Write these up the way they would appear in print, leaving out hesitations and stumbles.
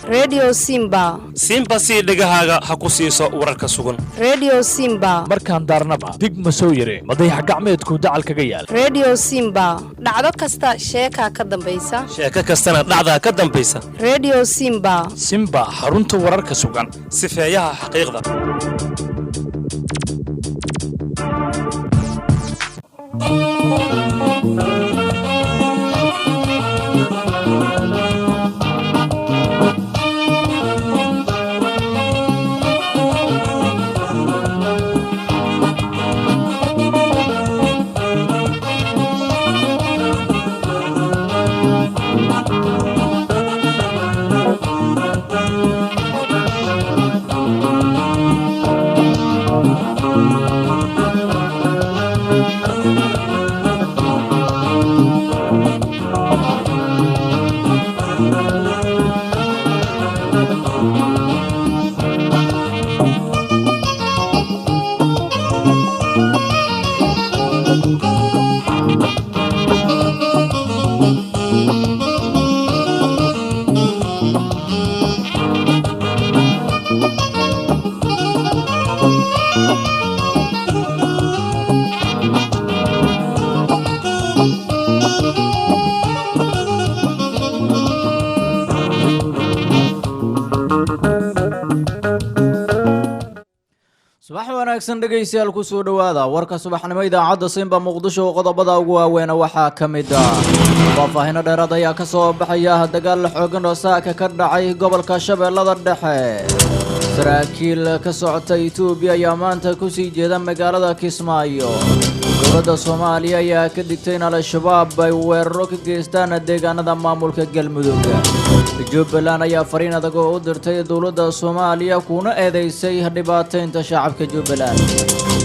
Radio Simba. Simba si dhagahaaga ha ku siiso wararka sugan. Radio Simba. markaan daarnaba dig ma soo yire madaxa gacmeedku dacal kaga yaal. Radio Simba. dhacdo kasta sheeka ka dambaysa. Sheeka kastana dhacda ka dambaysa. Radio Simba. Simba xarunta wararka sugan. Sifeeyaha xaqiiqda. wanaagsan dhageystayaal ku soo dhawaada warka subaxnimo idaacadda Simba Muqdisho qodobada ugu waaweyn waxaa kamid ah faahfaahin dheeraad ah ka soo baxaya dagaal xooggan oo saaka ka dhacay gobolka Shabeellada Dhexe saraakiil ka socota Itoobiya ayaa maanta ku sii jeeda magaalada Kismaayo dowladda Soomaaliya ayaa ka digtay in al-shabaab ay weeraro ka geystaan deegaanada maamulka Galmudug Jubbaland ayaa fariin adag u dirtay dowladda Soomaaliya kuna eedeysay dhibaateynta shacabka Jubbaland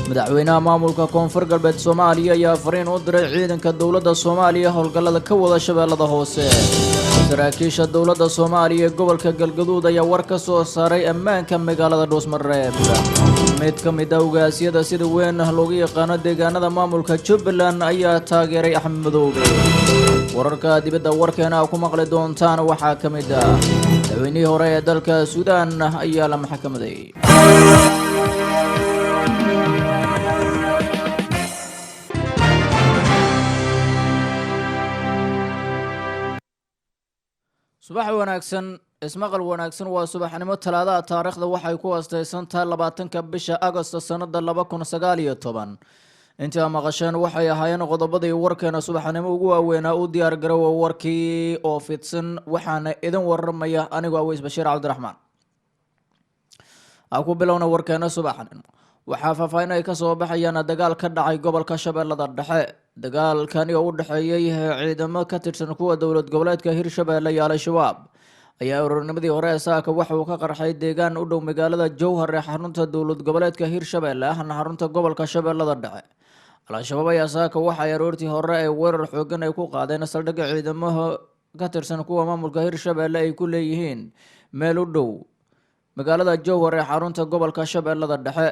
madaxweynaha maamulka Koonfur Galbeed Soomaaliya ayaa fariin u diray ciidanka dowladda Soomaaliya howlgallada ka wada Shabeellada Hoose saraakiisha dowladda Soomaaliya gobolka Galgaduud ayaa war ka soo saaray ammaanka magaalada Dhuusmareeb mid ka mid ah ugaasiyada sida weyn loogu yaqaan deegaanada maamulka Jubbaland ayaa taageeray Axmed Madoobe wararka dibadda warkeena ku maqli doontaan waxaa ka mid ah madaxweynihii hore ee dalka Suudaan ayaa la maxkamaday subax wanaagsan ismaqal wanaagsan waa subaxnimo talaada taariikhda waxay ku aastaysantahay 20ka bisha Agoosto sanada 2019 inta maqasheen waxay ahaayeen qodobadii warkeena subaxnimo ugu waaweyn u diyaar garow warkii oo fidsan waxaana idin waramaya anigu Aweys Bashiir Cabdiraxmaan aku bilowna warkeena subaxnimo waxaa faahfaahin ay ka soo baxayaan dagaal ka dhacay gobolka Shabeellada Dhexe dagaalkani oo u dhaxeeyay ciidamo ka tirsan kuwa dowlad goboleedka Hirshabeelle iyo al-shabaab ayaa ururnimadii hore saaka waxa uu ka qarxay deegaan u dhow magaalada Jowhar ee xarunta dowlad goboleedka Hirshabeelle ahna xarunta gobolka Shabeellada Dhexe al-shabaab ayaa saaka waxa ay ururtii hore ee weerar xooggan ay ku qaadeen saldhigga ciidamada ka tirsan kuwa maamulka Hirshabeelle ay ku leeyihiin meel u dhow magaalada Jowhar ee xarunta gobolka Shabeellada Dhexe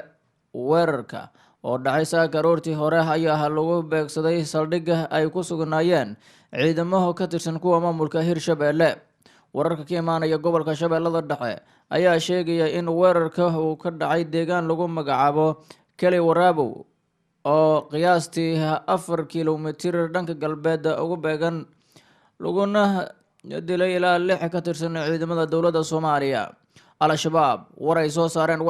weerarka oo dhacay saaka ururtii hore ayaa lagu beegsaday saldhigga ay ku sugnaayeen ciidamada ka tirsan kuwa maamulka Hirshabeelle wararka ka imaanaya gobolka Shabeellada Dhexe ayaa sheegaya in weerarka uu ka dhacay deegaan lagu magacaabo Kali Waraabow oo qiyaastii 4 kiiloomitir dhanka galbeed ugu beegan laguna dilay ilaa 6 ka tirsan ciidamada dowladda Soomaaliya al-shabaab waray soo saareen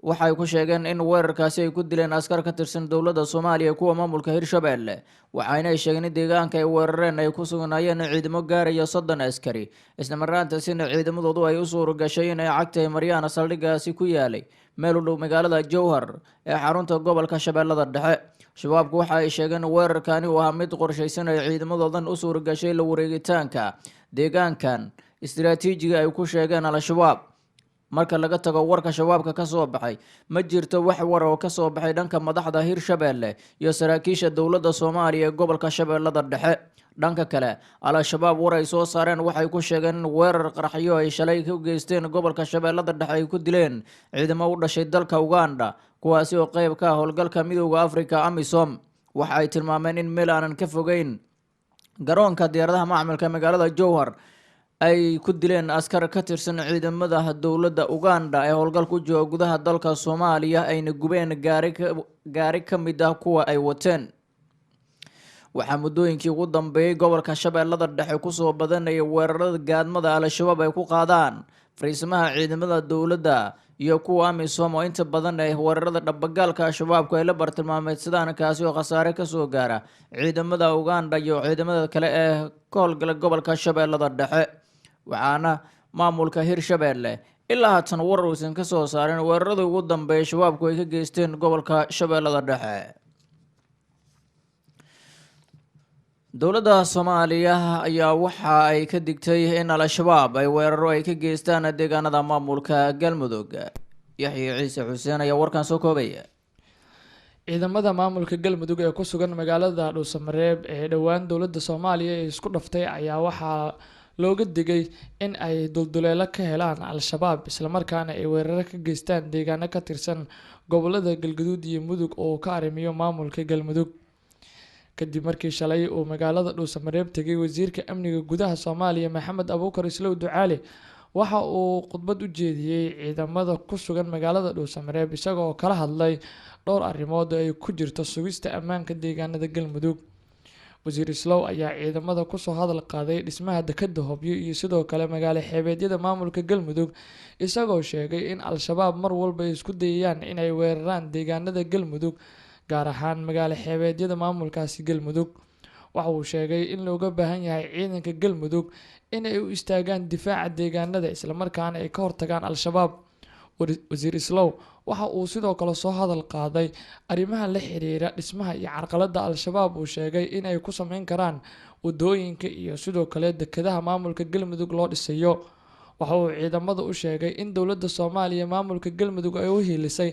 waxay ku sheegeen in weerarkaasi ay ku dileen askar ka tirsan dowladda Soomaaliya kuwa maamulka Hirshabeelle waxayna sheegeen in deegaanka ay weerareen ay ku sugnaayeen ciidamo gaaraya 30 askari isla markaasina ciidamadoodu ay u soo rogashay in ay cagtay Maryaana saldhigaasi ku yaalay meel u dhow magaalada Jowhar ee xarunta gobolka Shabeellada Dhexe shabaabku waxa ay sheegeen weerarkani waa mid qorshaysan ay ciidamadoodan u soo rogashay la wareegitaanka deegaankan istiraatiijiga ay ku sheegeen al-shabaab marka laga tago warka shabaabka ka soo baxay ma jirto wax war oo ka soo baxay dhanka madaxda Hirshabeelle iyo saraakiisha dowladda Soomaaliya ee gobolka Shabeellada Dhexe dhanka kale al-shabaab waray soo saareen waxay ku sheegeen in weerar qaraxyo ay shalay ku geysteen gobolka Shabeellada Dhexe ay ku dileen ciidamo u dhashay dalka Uganda kuwaasi oo qayb ka howlgalka midowga Afrika AMISOM waxa ay tilmaameen in meel aanan ka fogeyn garoonka diyaaradaha macmilka magaalada jowhar ay ku dileen askar ka tirsan ciidamada dowladda Uganda ee howlgal ku jooga gudaha dalka Soomaaliya ayna gubeen gaari ka mid ah kuwa ay wateen. waxaa muddooyinkii ugu dambeeyay gobolka Shabeellada Dhexe ku soo badanaya weerarada gaadmada Al-Shabaab ay ku qaadaan fariisimaha ciidamada dowladda iyo kuwa AMISOM oo inta badan ay weerarada dhabagaalka Al-Shabaabku ay la bartilmaameedsadaan kaasi oo khasaare ka soo gaara ciidamada Uganda iyo ciidamada kale ee ka howlgala gobolka Shabeellada Dhexe. waxaana maamulka Hirshabeelle ilaa haatan warar uusan ka soo saarin weerarada ugu dambeeyay Shabaabku ay ka geysteen gobolka Shabeellada Dhexe. dowladda Soomaaliya ayaa waxa ay ka digtay in Al-Shabaab ay weeraro ay ka geystaan deegaanada maamulka Galmudug. Yaxya Ciise Xuseen ayaa warkan soo koobaya. ciidamada maamulka Galmudug ee ku sugan magaalada Dhuusamareeb ee dhawaan dowladda Soomaaliya ee isku dhaftay ayaa waxaa looga digay in ay dulduleelo ka helaan Al-Shabaab isla markaana ay weeraro ka geystaan deegaano ka tirsan gobolada Galgaduud iyo Mudug oo ka arrimiyo maamulka Galmudug. kadib markii shalay uu magaalada Dhuusamareeb tagay wasiirka amniga gudaha Soomaaliya Maxamed Abuukar Islow Ducaale waxa uu khudbad u jeediyay ciidamada ku sugan magaalada Dhuusamareeb isagoo kala hadlay dhowr arrimood oo ay ku jirto sugista ammaanka deegaanada Galmudug. wasiir Islow ayaa ciidamada ku soo hadal qaaday dhismaha dekedda Hobyo iyo sidoo kale magaalo xeebeedyada maamulka Galmudug isagoo sheegay in Al-Shabaab mar walba ay isku dayayaan in ay weeraraan deegaanada Galmudug gaar ahaan magaalo xeebeedyada maamulkaasi Galmudug. waxa uu sheegay in looga baahan yahay ciidanka Galmudug in ay u istaagaan difaaca deegaanada isla markaana ay ka hortagaan Al-Shabaab. wasiir Islow waxa uu sidoo kale soo hadal qaaday arrimaha la xiriira dhismaha iyo carqaladda Al-Shabaab uu sheegay in ay ku sameyn karaan wadooyinka iyo sidoo kale dekedaha maamulka Galmudug loo dhisayo. waxa uu ciidamada u sheegay in dowladda Soomaaliya maamulka Galmudug ay u hiilisay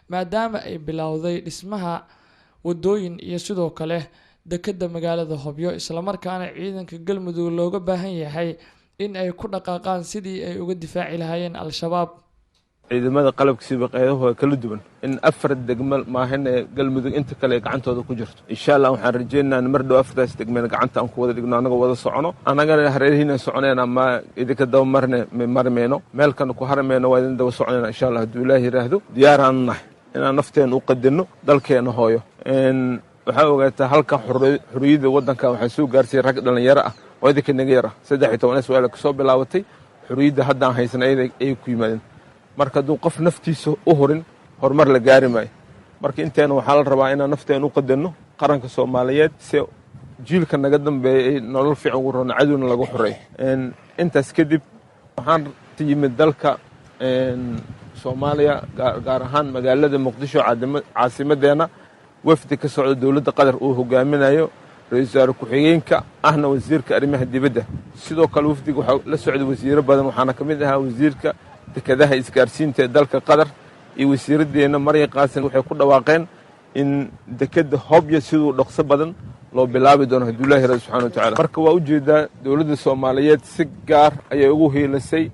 maadaama ay bilowday dhismaha wadooyin iyo sidoo kale dekedda magaalada Hobyo isla markaana ciidanka Galmudug looga baahan yahay in ay ku dhaqaaqaan sidii ay uga difaaci lahaayeen Al-Shabaab. ciidamada qalabka sibaqeedahooda kala duwan in 4 degmo maahan ee Galmudug inta kale gacantooda ku jirto insha Allah waxaan rajeynayaa mar dhow 4daas degmada gacanta aan ku wada dhigno anaga wada socono anagana hareerihiina soconeena ma idinka daba marmeeno meel kan ku harmeeno waa idin daba soconeena insha Allah haduu Ilaahay yiraahdo diyaaraan nahay inaan nafteena u qadino dalkeena hooyo waxa ogaataa halka xuriyada wadanka waxa soo gaarsay rag dhalinyaro ah oo idinka naga yara 13 su'aal ka soo bilaabatay xuriyada hadda aan haysanay ay ku yimaadeen marka duu qof naftiisa u horin horumar la gaari maayo marka inteena waxaa la rabaa inaan nafteena u qadano qaranka Soomaaliyeed si jiilka naga dambeeyay nolol fiican ugu roon cadowna lagu xoreeyo intaas kadib waxaan yimid dalka Soomaaliya gaar ahaan magaalada Muqdisho caasimadeena wafdi ka socda dowladda Qatar uu hogaaminayo ra'iisul wasaare ku-xigeenka ahna wasiirka arrimaha dibadda sidoo kale wafdiga waxa la socda wasiiro badan waxaana kamid ahaa wasiirka dekedaha isgaarsiinta dalka Qatar iyo wasiiradeena Maryam Qaasim waxay ku dhawaaqeen in dekedda Hobyo sidoo dhaqso badan loo bilaabi doono haduu Ilaahay subhanahu wa ta'ala marka waa u jeedaa dowladda Soomaaliyeed si gaar ayay ugu hiilasay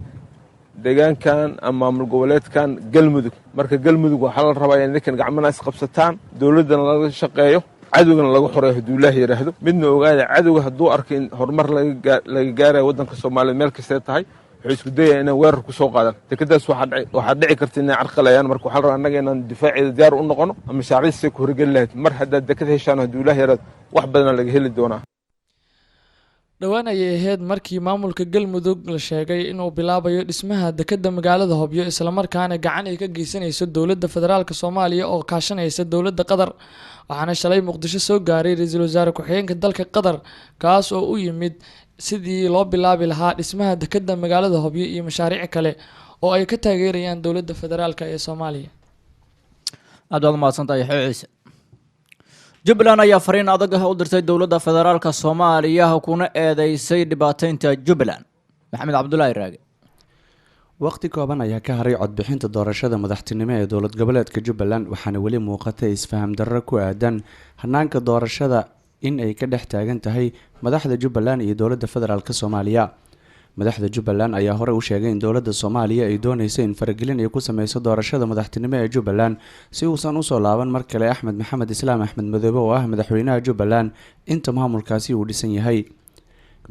deegaankan ama maamul goboleedkan Galmudug marka Galmudug waxa la rabaa in dadkan gacmaha is qabsataan dowladana laga shaqeeyo cadowgana lagu xoreeyo haduu Ilaahay yiraahdo midna ogaada cadowga haduu arkin horumar laga gaaray wadanka Soomaaliya meel kasta tahay wuxuu isku dayaa inay weerar ku soo qaadaan dekedaas waxa dhici karta inay carqalayaan marka waxa la rabaa anaga inaan difaaceeda diyaar u noqono ama shaariicsi ku horgal lahayd mar hadda deked heshaan haduu Ilaahay yiraahdo wax badan laga heli doonaa. dhawaan ayay ahayd markii maamulka Galmudug la sheegay inuu bilaabayo dhismaha dekedda magaalada Hobyo isla markaana gacan ay ka geysanayso dowladda federaalka Soomaaliya oo kaashanaysa dowladda Qatar. waxaana shalay Muqdisho soo gaaray ra'iisul wasaare ku-xigeenka dalka Qatar kaas oo u yimid sidii loo bilaabi lahaa dhismaha dekedda magaalada Hobyo iyo mashaariic kale oo ay ka taageerayaan dowladda federaalka ee Soomaaliya. aad uga mahadsantahay Ciise. Jubbaland ayaa fariin adag u dirtay dowladda federaalka Soomaaliya kuna eedeysay dhibaateynta Jubbaland. Maxamed Cabdullaahi Raage. waqti kooban ayaa ka haray codbixinta doorashada madaxtinimo ee dowlad goboleedka Jubbaland waxaana weli muuqatay isfaham darro ku aadan hanaanka doorashada in ay ka dhex taagan tahay madaxda Jubbaland iyo dowladda federaalka Soomaaliya. madaxda Jubbaland ayaa hore u sheegay in dowladda Soomaaliya ay doonayso in faragelin ay ku sameyso doorashada madaxtinimo ee Jubbaland si uusan u soo laaban mar kale Axmed Maxamed Islaam Axmed Madoobe oo ah madaxweynaha Jubbaland inta maamulkaasi uu dhisan yahay.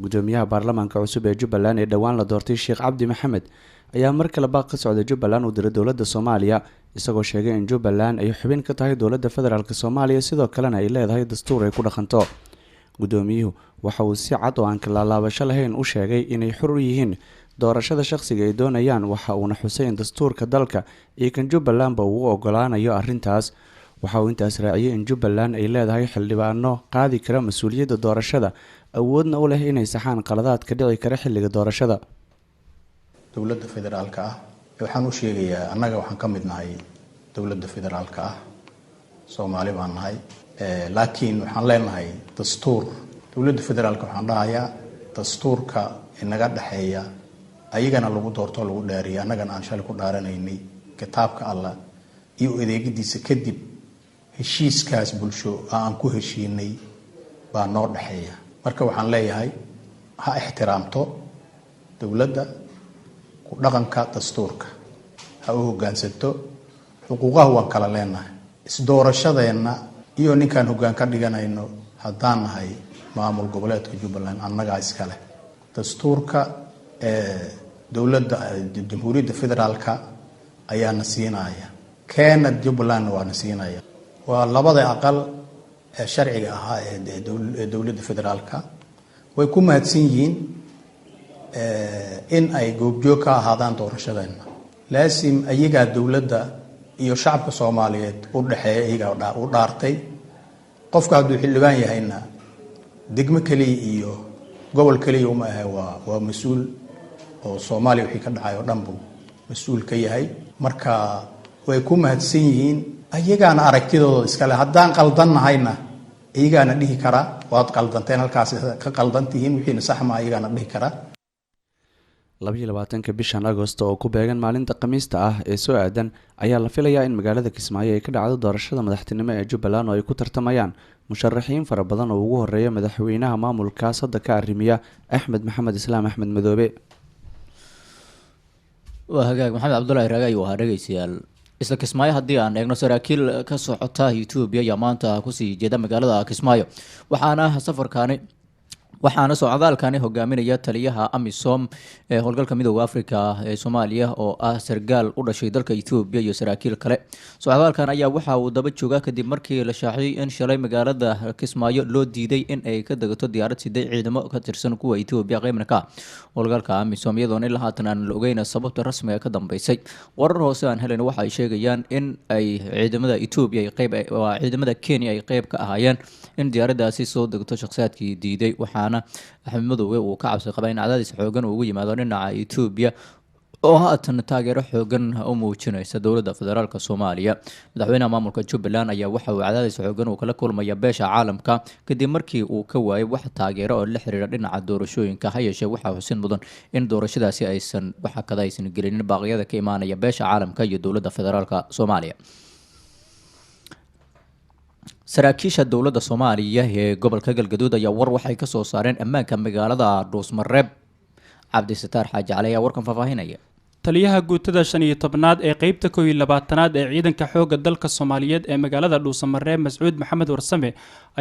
gudoomiyaha baarlamaanka cusub ee jubbaland ee dhowaan la doortay sheekh cabdi maxamed ayaa mar kale baaq ka socda jubbaland u diray dowladda soomaaliya isagoo sheegay in jubbaland ay xubin ka tahay dowladda federaalk soomaaliya sidoo kalena ay leedahay dastuur ay ku dhaqanto gudoomiyuhu waxa uu si cad oo aan kalaalaabasho lahayn u sheegay inay xur u yihiin doorashada shaqsiga ay doonayaan waxa uuna xusay in dastuurka dalka iyo kan jubbalandba uu u ogolaanayo arrintaas waxa uu intaas raaciyay in jubbaland ay leedahay xildhibaano qaadi kara mas-uuliyadda doorashada awoodna u leh inay saxaan qaladaadka dhici kara xilliga doorashada dowladda federaalka ah waxaan u sheegayaa annaga waxaan ka mid nahay dowladda federaalka ah Soomaali baan nahay laakiin waxaan leenahay dastuur dowladda federaalka waxaan dhahayaa dastuurka inaga dhaxeeya ayagana lagu doorto lagu dhaariyo annagana aan shal ku dhaaranaynay kitaabka Allah iyo adeegidiisa kadib heshiiskaas bulsho aan ku heshiinay baa noo dhaxeeya marka waxaan leeyahay ha ixtiraamto dowladda ku dhaqanka dastuurka ha u hoggaansanto xuquuqaha waan kala leenahay isdoorashadeena iyo ninkaan hoggaan ka dhiganayno haddaan nahay maamul goboleedka Jubbaland annaga iska leh dastuurka dowladda jamhuuriyadda federaalka ayaa na siinaya keena Jubbaland waa na siinaya waa labada aqal ee sharciga ahaa ee dowladda federaalka way ku mahadsan yihiin in ay goobjoog ka ahaadaan doorashadeena laasim ayaga dowladda iyo shacabka Soomaaliyeed u dhaxeeya iyaga u dhaartay qofka hadduu xildhibaan yahayna degmo kaliya iyo gobol kaliya uma aha waa mas'uul oo Soomaaliya wixii ka dhacay oo dhan buu mas'uul ka yahay marka way ku mahadsan yihiin ayagana aragtidooda iska leh haddaan qaldan nahayna iyagana dhihi kara waad qaldanteen halkaas ka qaldantihiin wixiina sax ma ayagana dhihi kara 22 bishan Agoosto oo ku beegan maalinta Khamiista ah ee soo aadan ayaa la filayaa in magaalada Kismaayo ay ka dhacdo doorashada madaxtinimo ee Jubbaland oo ay ku tartamayaan musharaxiin fara badan oo ugu horeeya madaxweynaha maamulkaas hadda ka arrimiya Axmed Maxamed Islaam Axmed Madoobe. waa hagaag maxamed cabdullaahi raagay waa dhageystayaal isla Kismaayo haddii aan eegno saraakiil ka socota Itoobiya ayaa maanta kusii jeeda magaalada Kismaayo waxaana socdaalkani hogaaminaya taliyaha AMISOM ee howlgalka midowga Afrika ee Soomaaliya oo ah sargaal u dhashay dalka Itoobiya iyo saraakiil kale socdaalkan ayaa waxa uu daba joogaa kadib markii la shaaciyay in shalay magaalada Kismaayo loo diiday in ay ka dagato diyaarad siday ciidamo ka tirsan kuwa Itoobiya qaybna ka howlgalka AMISOM iyadoo ilaa haatan aan la ogeyn sababta rasmiga ka dambeysay warar hoose aan helayna waxa ay sheegayaan in ay ciidamada Itoobiya ay ciidamada Kenya ay qayb ka ahaayeen in diyaaradaasi soo degto shakhsiyaadkii diiday waxaana Axmed Madoobe uu ka cabsi qabay in cadaadis xoogan ugu yimaado dhinaca Itoobiya oo haatan taageero xoogan u muujinaysa dowladda federaalka Soomaaliya madaxweynaha maamulka Jubbaland ayaa waxa uu cadaadis xoogan uu kala kulmaya beesha caalamka kadib markii uu ka waayay wax taageero oo la xiriira dhinaca doorashooyinka ha yeeshee waxa xusin mudan in doorashadaasi aysan waxa kada aysan gelinin baaqyada ka imaanaya beesha caalamka iyo dowladda federaalka Soomaaliya saraakiisha dowladda Soomaaliya ee gobolka Galgaduud ayaa war waxay ka soo saareen ammaanka magaalada Dhuusmareeb Cabdisataar Xaaji Cali ayaa warkan faafahinaya taliyaha guutada 15aad ee qaybta 12aad ee ciidanka xoogga dalka Soomaaliyeed ee magaalada Dhuusamareeb Mascuud Maxamed Warsame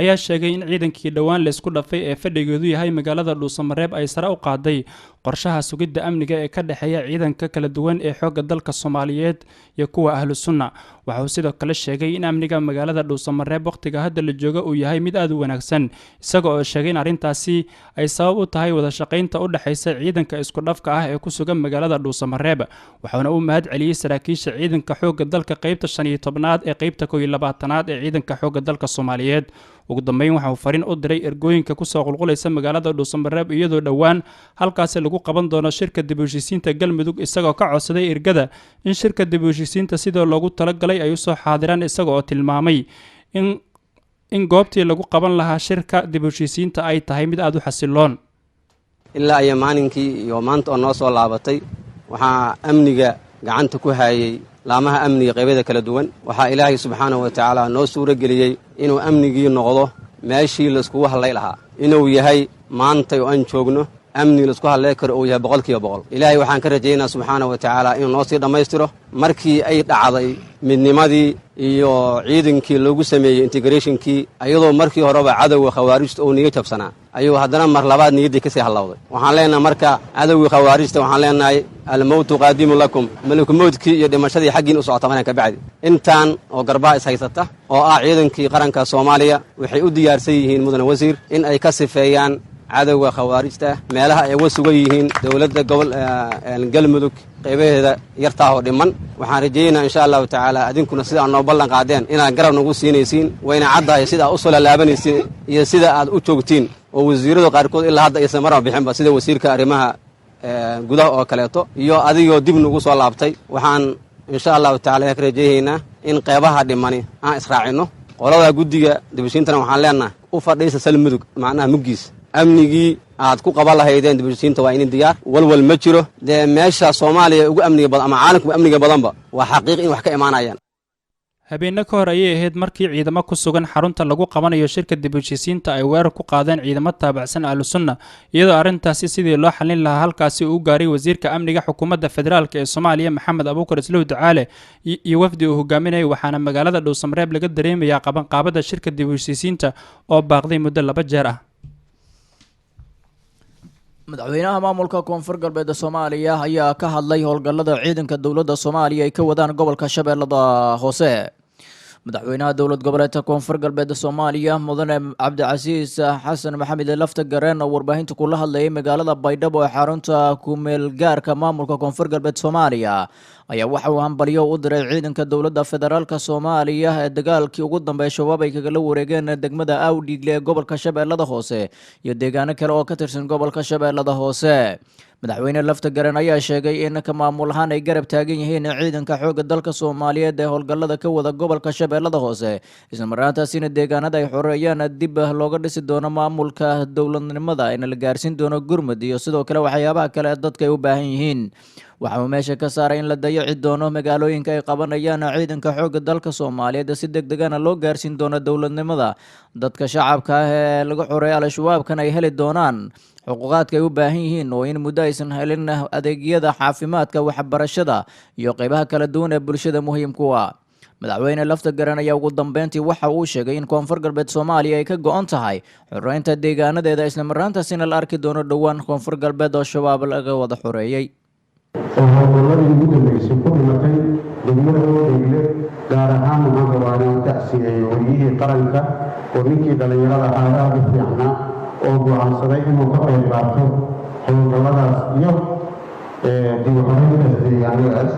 ayaa sheegay in ciidankii dhawaan la isku dhafay ee fadhigeedu yahay magaalada Dhuusamareeb ay sare u qaaday qorshaha sugidda amniga ee ka dhaxeeya ciidanka kala duwan ee xoogga dalka Soomaaliyeed iyo kuwa ahlu sunna waxa uu sidoo kale sheegay in amniga magaalada Dhuusamareeb waqtiga hadda la joogo uu yahay mid aad u wanaagsan isagoo oo sheegay in arintaasi ay sabab u tahay wada shaqaynta u dhaxaysa ciidanka isku dhafka ah ee ku sugan magaalada Dhuusamareeb waxaana uu mahad celiyay saraakiisha ciidanka xoogga dalka qaybta 15aad ee qaybta 12aad ee ciidanka xoogga dalka Soomaaliyeed ugu dambeyn waxa uu farin u diray ergooyinka ku soo qulqulaysa magaalada Dhuusamareeb iyadoo dhawaan halkaas lagu qaban doono shirka dib u heshiisiinta Galmudug isagoo ka codsaday ergada in shirka dib u heshiisiinta sidoo loogu talagalay ay u soo xaadiraan isagoo oo tilmaamay in goobtii lagu qaban lahaa shirka dib u heshiisiinta ay tahay mid aad u xasiloon ilaa ay maalinkii iyo maanta oo noo soo laabatay waxaa amniga gacanta ku hayay laamaha amniga qaybada kala duwan waxaa Ilaahay subxaanahu wa ta'aala noo suura geliyay inuu amnigii noqdo meeshii la isku hadlay lahaa inuu yahay maanta oo aan joogno amni laisku hadlee karo uu yahay 100% ilaahay waxaan ka rajaynayaa subxaanahu wa tacaala inuu noo sii dhammaystiro markii ay dhacday midnimadii iyo ciidankii loogu sameeyey integrationkii ayadoo markii horeba cadowga khawaarijta uu niga jabsanaa ayuu haddana mar labaad niyaddii kasii hallowday waxaan leenahay marka cadowgii khawaarijta waxaan leenahay almowtu qaadimu lakum maliku mowdkii iyo dhimashadii xaggiin u socota markaan ka bacdi intaan oo garbaha is haysata oo ah ciidankii qaranka Soomaaliya waxay u diyaarsan yihiin mudane wasiir in ay ka sifeeyaan cadowga khawaarijta meelaha ay uga sugan yihiin dowladda gobol galmudug qaybaheeda yartaa oo dhiman waxaan rajaynayaa insha Allah tacaala adinkuna sida aan noo ballan qaadeen inaad garab nagu siinaysiin wayna caddahay sida aad u soo laabanaysiin iyo sida aad u joogtiin oo wasiirada qaarkood ilaa hadda aysan marba bixinba sida wasiirka arrimaha gudaha oo kaleeto iyo adigoo dib nagu soo laabtay waxaan insha Allah tacaala ka rajaynaynaa in qaybaha dhimani aan israacino qolada guddiga dibashiintana waxaan leenahay u fadhiisa salmudug macnaha muggiis amnigii aad ku qaban lahaydeen dibashiinta waa in diyaar walwal ma jiro de meesha Soomaaliya ugu amniga badan ama caalamka amniga badanba waa xaqiiq in wax ka imaanayaan habeenna ka hor ayay ahayd markii ciidamo ku sugan xarunta lagu qabanayo shirka dibashiisiinta ay weerar ku qaadeen ciidamo taabacsan ahlusunna iyadoo arrintaasi sidii loo xalin lahaa halkaasi uu gaaray wasiirka amniga xukuumadda federaalka ee Soomaaliya Maxamed Abuukar Islow Ducaale iyo wafdi uu hogaaminayay waxaana magaalada Dhuusamareeb laga dareemayaa qabanqaabada shirka dibashiisiinta oo baaqday muddo 2 jeer ah madaxweynaha maamulka koonfur galbeed Soomaaliya ayaa ka hadlay howlgallada ciidanka dowladda Soomaaliya ay ka wadaan gobolka Shabeellada Hoose madaxweynaha dowlad goboleedka koonfur galbeed Soomaaliya mudane Cabdicasiis Xasan Maxamed Laftagareen oo warbaahinta kula hadlayay magaalada Baydhabo ee xarunta ku meel gaarka maamulka koonfur galbeed Soomaaliya ayaa waxa uu hambalyo u diray ciidanka dowladda federaalka Soomaaliya ee dagaalkii ugu dambeeyay shabaab ay kaga wareegeen degmada Awdhiigle ee gobolka Shabeellada Hoose iyo deegaano kale oo ka tirsan gobolka Shabeellada Hoose madaxweyne Laftagareen ayaa sheegay in ka maamul ahaan ay garab taagan yihiin ciidanka xoogga dalka Soomaaliyeed ee howlgallada ka wada gobolka Shabeellada Hoose isla markaasina deegaanada ay xoreeyaan dib looga dhisi doono maamulka dowladnimada in la gaarsiin doono gurmad iyo sidoo kale waxyaabaha kale dadka ay u baahan yihiin waxa uu meesha ka saaray in la dayaci doono magaalooyinka ay qabanayaan ciidanka xoogga dalka Soomaaliyeed si degdeg ah loo gaarsiin doono dowladnimada dadka shacabka ah ee laga xoreeyay al-shabaabkan ay heli doonaan xuquuqaadka ay u baahan yihiin oo in muddo aysan helin adeegyada caafimaadka waxbarashada iyo qaybaha kala duwan ee bulshada muhiimka u ah madaxweyne Laftagareen ayaa ugu dambeyntii waxa uu sheegay in koonfur galbeed Soomaaliya ay ka go'an tahay xoreynta deegaanadeeda isla markaasina la arki doono dhawaan koonfur galbeed oo shabaab laga wada xoreeyay howlgalladii ugu dambeysay ku dhimatay degmada Awdhiigle gaar ahaan magaalada tacsiyeeyay wariyihii qaranka oo ninkii dhalinyarada ahaa u fiicnaa oo go'aansaday inuu ka qayb qaato howlgalladaas iyo dib u xoreynta deegaanadaas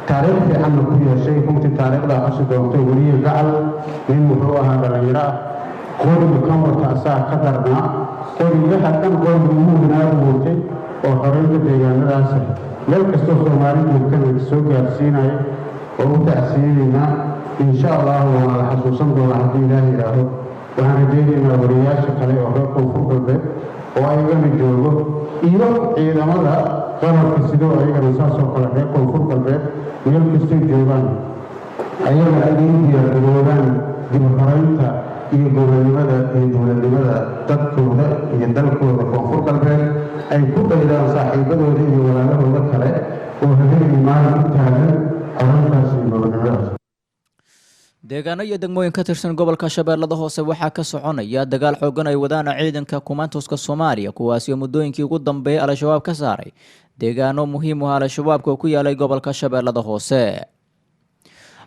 taariikh fiicanna ku yeeshay runtii taariikhda xusi doontay wariyihii gacal nin wuxuu ahaa dhalinyaro ah qoriga kan wata asaa ka darnaa qorigaha dhan qoriga ugu wanaag watay oo xoreynta deegaanadaas meel kastoo Soomaali joogtana soo gaarsiinaya oo u tacsiyeynaa insha Allah waa la xasuusan doonaa haddii Ilaahay yiraahdo waxaan rajaynaynaa wariyaasha kale oo reer koonfur galbeed oo ayagana joogo iyo ciidamada qaranka sidoo ayagana saasoo kale reer koonfur galbeed meel kastoo joogaan ayagana ay diyaargaroobaan dib u xoreynta iyo gobonimada iyo dowladnimada dadkooda iyo dalkooda koonfur galbeed ay ku dhaydaan saaxiibadooda iyo walaalahooda kale oo habeenkii maalin u taagan xoreyntaas iyo gobonimadaas deegaano iyo degmooyin ka tirsan gobolka Shabeellada Hoose waxaa ka soconaya dagaal xooggan ay wadaan ciidanka kumaantooska Soomaaliya kuwaas oo muddooyinkii ugu dambeeyay al-shabaab ka saaray deegaano muhiim u ah al-shabaabka ku yaalay gobolka Shabeellada Hoose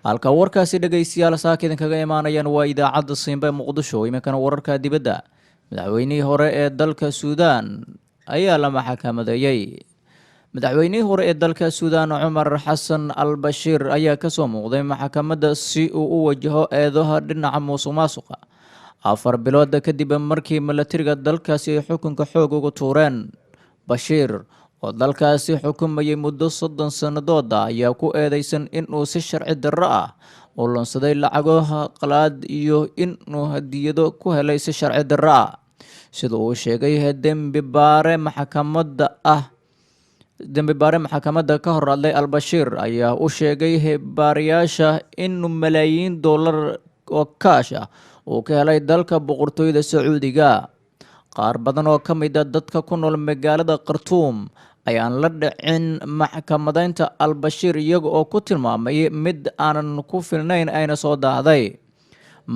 halka warkaasi dhageystayaal saakidan kaga imaanayaan waa idaacadda Simba Muqdisho iminkana wararka dibadda madaxweynihii hore ee dalka Suudaan ayaa la maxkamadeeyay madaxweynihii hore ee dalka Suudaan Umar Xasan al-Bashir ayaa ka soo muuqday maxkamadda si uu u wajaho eedaha dhinaca musuqmaasuqa 4 bilood kadib markii milatariga dalkaasi ay xukunka xoog ugu tuureen Bashir oo dalkaasi xukumayay muddo 30 sanadood ayaa ku eedeysan in uu si sharci darro ah u lunsaday lacago qalaad iyo in uu hadiyado ku helay si sharci darro ah sida uu sheegay dembi baare maxkamadda ka hor hadlay al-Bashir ayaa u sheegay baariyaasha in $malaayiin oo kaash ah uu ka helay dalka boqortooyada Sacuudiga qaar badan oo ka mid a dadka ku nool magaalada khartuum ayaan la dhicin maxkamadeynta al-bashiir iyaga oo ku tilmaamay mid aanan ku filnayn ayna soo daahday.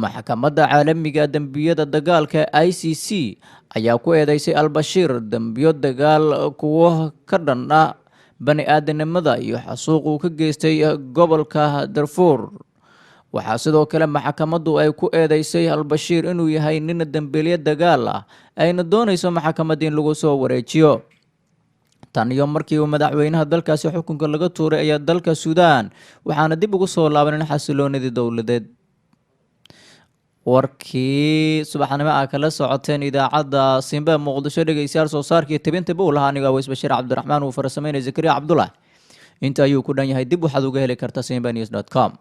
maxkamadda caalamiga dembiyada dagaalka i c c ayaa ku eedeysay al-bashiir dembiyo dagaal kuwo ka dhan ah bani aadanimada iyo xasuuq uu ka geystay gobolka darfuur. waxaa sidoo kale maxkamaddu ay ku eedeysay al-bashiir inuu yahay nin dembiilyo dagaal ah ayna doonayso maxkamadda in lagu soo wareejiyo. tan iyo markii uu madaxweynaha dalkaasi xukunka laga tuuray ayaa dalka suudaan waxaana dib ugu soo laabanin xasiloonidii dowladeed. warkii subaxnimo ah kala socoteen idaacadda Simba Muqdisho dhegeystayaal soo saarkii tibinta buu lahaa aniga Aweys Bashiir Cabdiraxmaan uu farsameynay Zakariya Cabdullah. inta ayuu ku dhan yahay dib waxaad uga heli kartaa simbanews.com.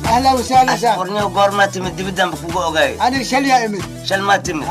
أهلا وسهلا. أسبرني وقرمتي من دبدان بكوكو أوغاي. أنا شل يا إمي. شل ما تمي.